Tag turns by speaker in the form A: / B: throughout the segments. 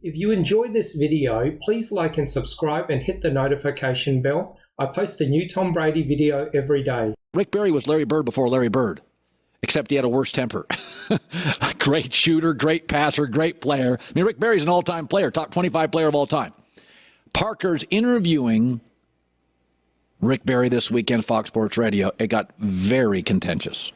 A: If you enjoyed this video, please like and subscribe and hit the notification bell. I post a new Tom Brady video every day.
B: Rick Barry was Larry Bird before Larry Bird, except he had a worse temper. Great shooter, great passer, great player. I mean, Rick Barry's an all-time player, top 25 player of all time. Parker's interviewing Rick Barry this weekend, Fox Sports Radio. It got very contentious.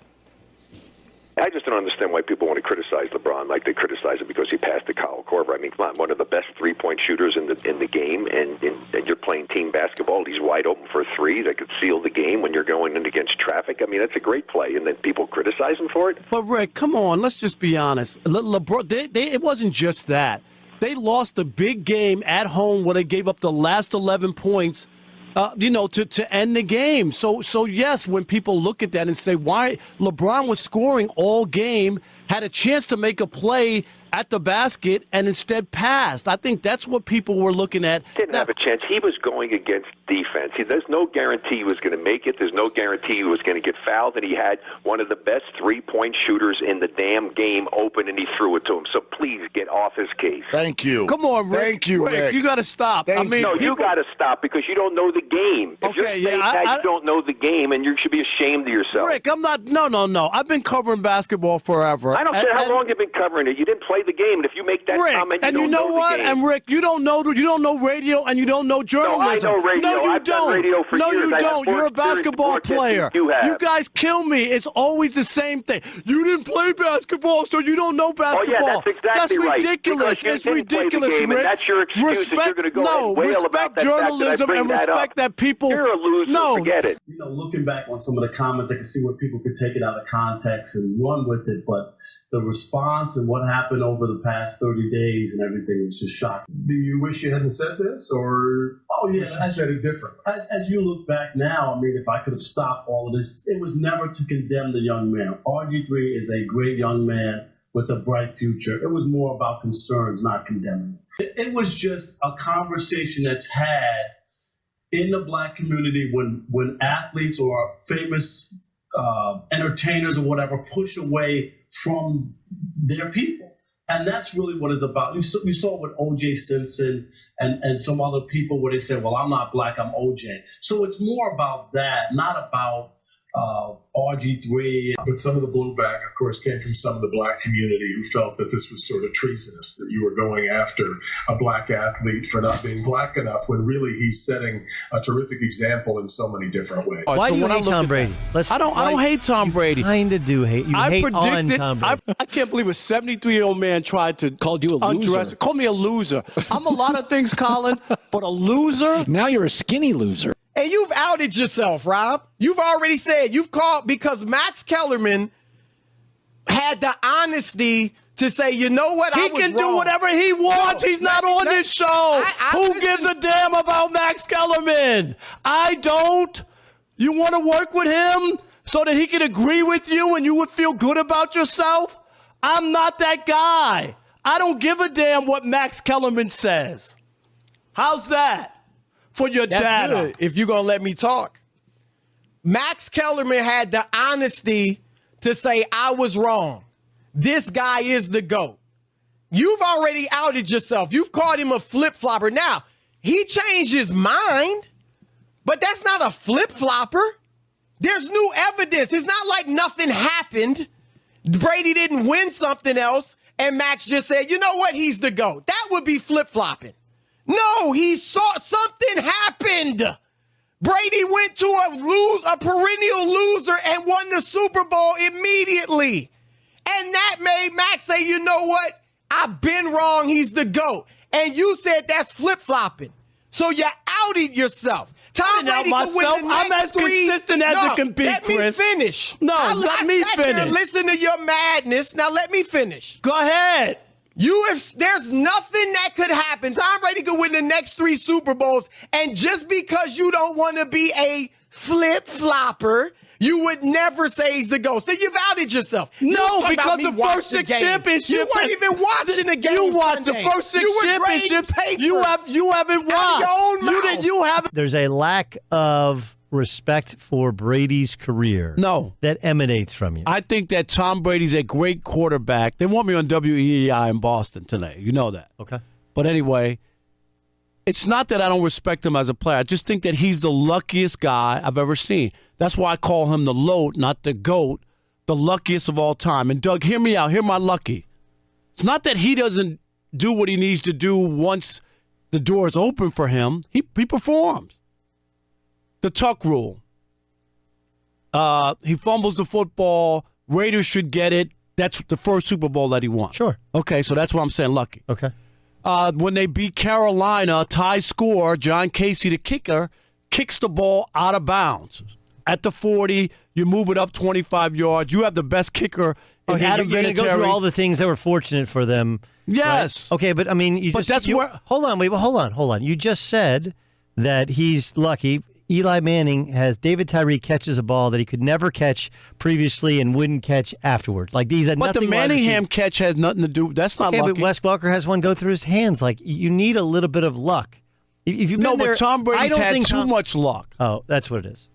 C: I just don't understand why people want to criticize LeBron like they criticize him because he passed to Kyle Korver. I mean, come on, one of the best three-point shooters in the game, and you're playing team basketball. He's wide open for a three that could seal the game when you're going in against traffic. I mean, that's a great play, and then people criticize him for it.
D: But, Rick, come on, let's just be honest. LeBron, it wasn't just that. They lost a big game at home where they gave up the last 11 points to end the game. So yes, when people look at that and say, why LeBron was scoring all game, had a chance to make a play at the basket, and instead passed. I think that's what people were looking at.
C: Didn't have a chance. He was going against defense. There's no guarantee he was going to make it. There's no guarantee he was going to get fouled, and he had one of the best three-point shooters in the damn game open, and he threw it to him. So please get off his case.
E: Thank you.
D: Come on, Rick.
E: Thank you, Rick.
D: You got to stop.
C: You got to stop because you don't know the game. If you're saying that you don't know the game, and you should be ashamed of yourself.
D: Rick, I'm not. No. I've been covering basketball forever.
C: I don't care how long you've been covering it. You didn't play the game, and if you make that
D: Rick,
C: comment,
D: you don't know what?
C: the game.
D: And Rick, you don't know radio, and you don't know journalism.
C: No, I know radio.
D: No, you
C: I've
D: don't.
C: done radio for
D: no,
C: years.
D: you don't. You're a basketball player.
C: You
D: guys kill me. It's always the same thing. You didn't play basketball, so you don't know basketball.
C: Oh, yeah, that's exactly right.
D: Ridiculous.
C: It's
D: ridiculous,
C: Rick.
D: And
C: that's your excuse that you're going to go and wail about that
D: journalism
C: fact that I bring
D: and respect that people.
C: You're a loser.
D: No.
C: Forget it.
F: Looking back on some of the comments, I can see where people could take it out of context and run with it, but the response and what happened over the past 30 days and everything was just shocking.
G: Do you wish you hadn't said this, or you said it differently?
F: As you look back now, I mean, if I could have stopped all of this, it was never to condemn the young man. RG3 is a great young man with a bright future. It was more about concerns, not condemning. It was just a conversation that's had in the black community when athletes or famous entertainers or whatever push away from their people. And that's really what it's about. You saw with O.J. Simpson and some other people where they said, well, I'm not black, I'm O.J. So it's more about that, not about RG3.
G: But some of the blowback, of course, came from some of the black community who felt that this was sort of treasonous, that you were going after a black athlete for not being black enough, when really he's setting a terrific example in so many different ways.
H: Why do you hate Tom Brady?
D: I don't hate Tom Brady.
H: Kind of do hate. You hate on Tom Brady.
D: I can't believe a 73-year-old man tried to
B: called you a loser.
D: Call me a loser. I'm a lot of things, Colin, but a loser?
B: Now you're a skinny loser.
I: And you've outed yourself, Rob. You've already said you've called because Max Kellerman had the honesty to say, you know what,
D: he can do whatever he wants. He's not on this show. Who gives a damn about Max Kellerman? I don't. You want to work with him so that he can agree with you and you would feel good about yourself? I'm not that guy. I don't give a damn what Max Kellerman says. How's that? For your data.
I: Good, if you're going to let me talk. Max Kellerman had the honesty to say, I was wrong. This guy is the GOAT. You've already outed yourself. You've called him a flip-flopper. Now, he changed his mind, but that's not a flip-flopper. There's new evidence. It's not like nothing happened. Brady didn't win something else, and Max just said, you know what, he's the GOAT. That would be flip-flopping. No, he saw something happened. Brady went to a perennial loser and won the Super Bowl immediately. And that made Max say, you know what? I've been wrong. He's the GOAT. And you said that's flip-flopping. So you outed yourself. Tom Brady could win the next
D: I'm as consistent as it can be,
I: Chris. Let me finish.
D: Let me finish.
I: Listen to your madness. Now let me finish.
D: Go ahead.
I: There's nothing that could happen. Tom Brady could win the next 3 Super Bowls, and just because you don't want to be a flip-flopper, you would never say he's the GOAT. So you've outed yourself.
D: No, because the first 6 championships.
I: You weren't even watching the game.
D: You watched the first 6 championships. You haven't watched. You haven't.
H: There's a lack of respect for Brady's career that emanates from you.
D: I think that Tom Brady's a great quarterback. They want me on WEEI in Boston today. You know that.
H: Okay.
D: But anyway, it's not that I don't respect him as a player. I just think that he's the luckiest guy I've ever seen. That's why I call him the LOAT, not the GOAT, the luckiest of all time. And, Doug, hear me out. Hear my lucky. It's not that he doesn't do what he needs to do once the door is open for him. He performs. The tuck rule. He fumbles the football. Raiders should get it. That's the first Super Bowl that he won.
H: Sure.
D: Okay, so that's what I'm saying, lucky.
H: Okay.
D: When they beat Carolina, tie score, John Casey, the kicker, kicks the ball out of bounds. At the 40, you move it up 25 yards. You have the best kicker in Adam Vinatieri.
H: You're going to go through all the things that were fortunate for them.
D: Yes.
H: Right? Okay, but I mean, hold on. You just said that he's lucky. Eli Manning has David Tyree catches a ball that he could never catch previously and wouldn't catch afterwards. Like these had
D: but
H: nothing.
D: The Manningham catch has nothing to do. That's not lucky.
H: But Wes Welker has one go through his hands. Like you need a little bit of luck. If you've been there,
D: but Tom Brady's had too much luck.
H: Oh, that's what it is.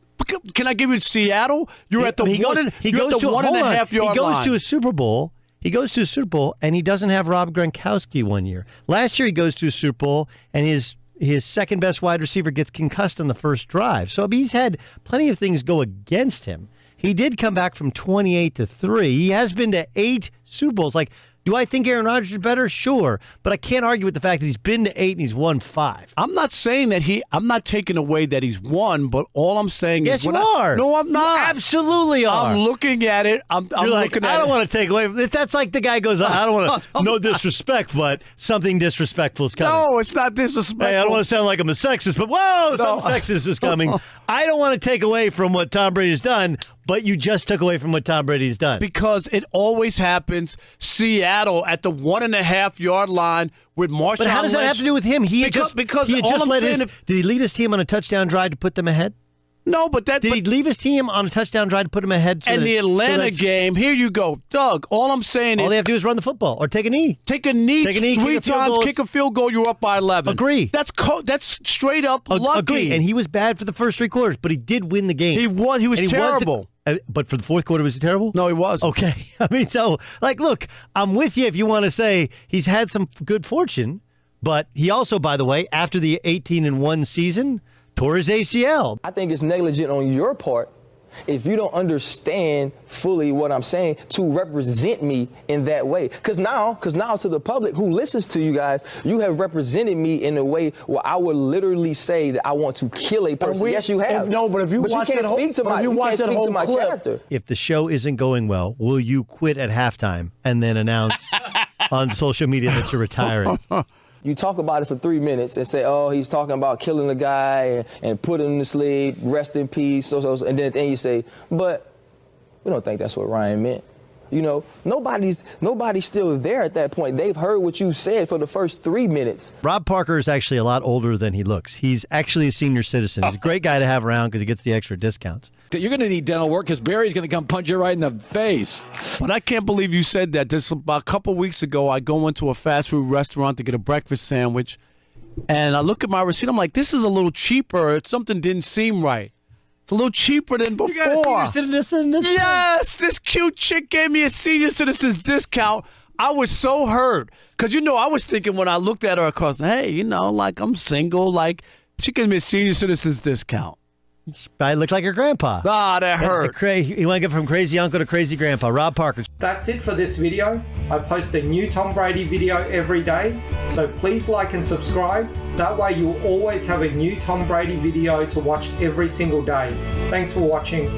D: Can I give you Seattle? You're at the 1.5 yard line.
H: He goes to a Super Bowl. He goes to a Super Bowl, and he doesn't have Rob Gronkowski one year. Last year, he goes to a Super Bowl, and his second best wide receiver gets concussed on the first drive. So he's had plenty of things go against him. He did come back from 28-3. He has been to 8 Super Bowls. Like, do I think Aaron Rodgers is better? Sure. But I can't argue with the fact that he's been to 8 and he's won 5.
D: I'm not saying that I'm not taking away that he's won, but all I'm saying
H: is...
D: Yes,
H: you are.
D: No, I'm not.
H: You absolutely are.
D: I'm looking at it. I'm
H: looking
D: like,
H: at it. I don't want to take away... That's like the guy goes, I don't want to... No disrespect, but something disrespectful is coming.
D: No, it's not disrespectful.
H: Hey, I don't want to sound like I'm a sexist, but whoa, something sexist is coming. I don't want to take away from what Tom Brady's done, but you just took away from what Tom Brady's done.
D: Because it always happens. Seattle at the 1.5 yard line with Marshawn Lynch.
H: But how does that have to do with him? Did he lead his team on a touchdown drive to put them ahead?
D: No, but
H: did he leave his team on a touchdown drive to put them ahead?
D: And the Atlanta game, here you go. Doug, all I'm saying is...
H: All they have to do is run the football or take a knee.
D: Take a knee 3 times, kick a field goal, you're up by 11.
H: Agree.
D: That's straight up lucky.
H: Agree. And he was bad for the first 3 quarters, but he did win the game.
D: He was terrible.
H: But for the fourth quarter, was he terrible?
D: No, he was.
H: Okay. I mean, so, look, I'm with you if you want to say he's had some good fortune, but he also, by the way, after the 18-1 season, tore his ACL.
E: I think it's negligent on your part if you don't understand fully what I'm saying to represent me in that way. Because now to the public who listens to you guys, you have represented me in a way where I would literally say that I want to kill a person. Yes, you have.
D: If you watch that whole clip,
E: character.
H: If the show isn't going well, will you quit at halftime and then announce on social media that you're retiring?
E: You talk about it for 3 minutes and say, oh, he's talking about killing a guy and putting him to sleep, rest in peace, and then at the end you say, but we don't think that's what Ryan meant. You know, nobody's still there at that point. They've heard what you said for the first 3 minutes.
H: Rob Parker is actually a lot older than he looks. He's actually a senior citizen. He's a great guy to have around because he gets the extra discounts.
B: You're going to need dental work because Barry's going to come punch you right in the face.
D: But I can't believe you said that. Just about a couple weeks ago, I go into a fast food restaurant to get a breakfast sandwich, and I look at my receipt. I'm like, this is a little cheaper. Something didn't seem right. It's a little cheaper than before.
H: You got a senior citizen?
D: Yes, this cute chick gave me a senior citizen's discount. I was so hurt because, I was thinking when I looked at her across, hey, I'm single. She gave me a senior citizen's discount.
H: I look like her grandpa.
D: Ah, that hurt.
H: You want to get from crazy uncle to crazy grandpa. Rob Parker.
A: That's it for this video. I post a new Tom Brady video every day, so please like and subscribe. That way you'll always have a new Tom Brady video to watch every single day. Thanks for watching.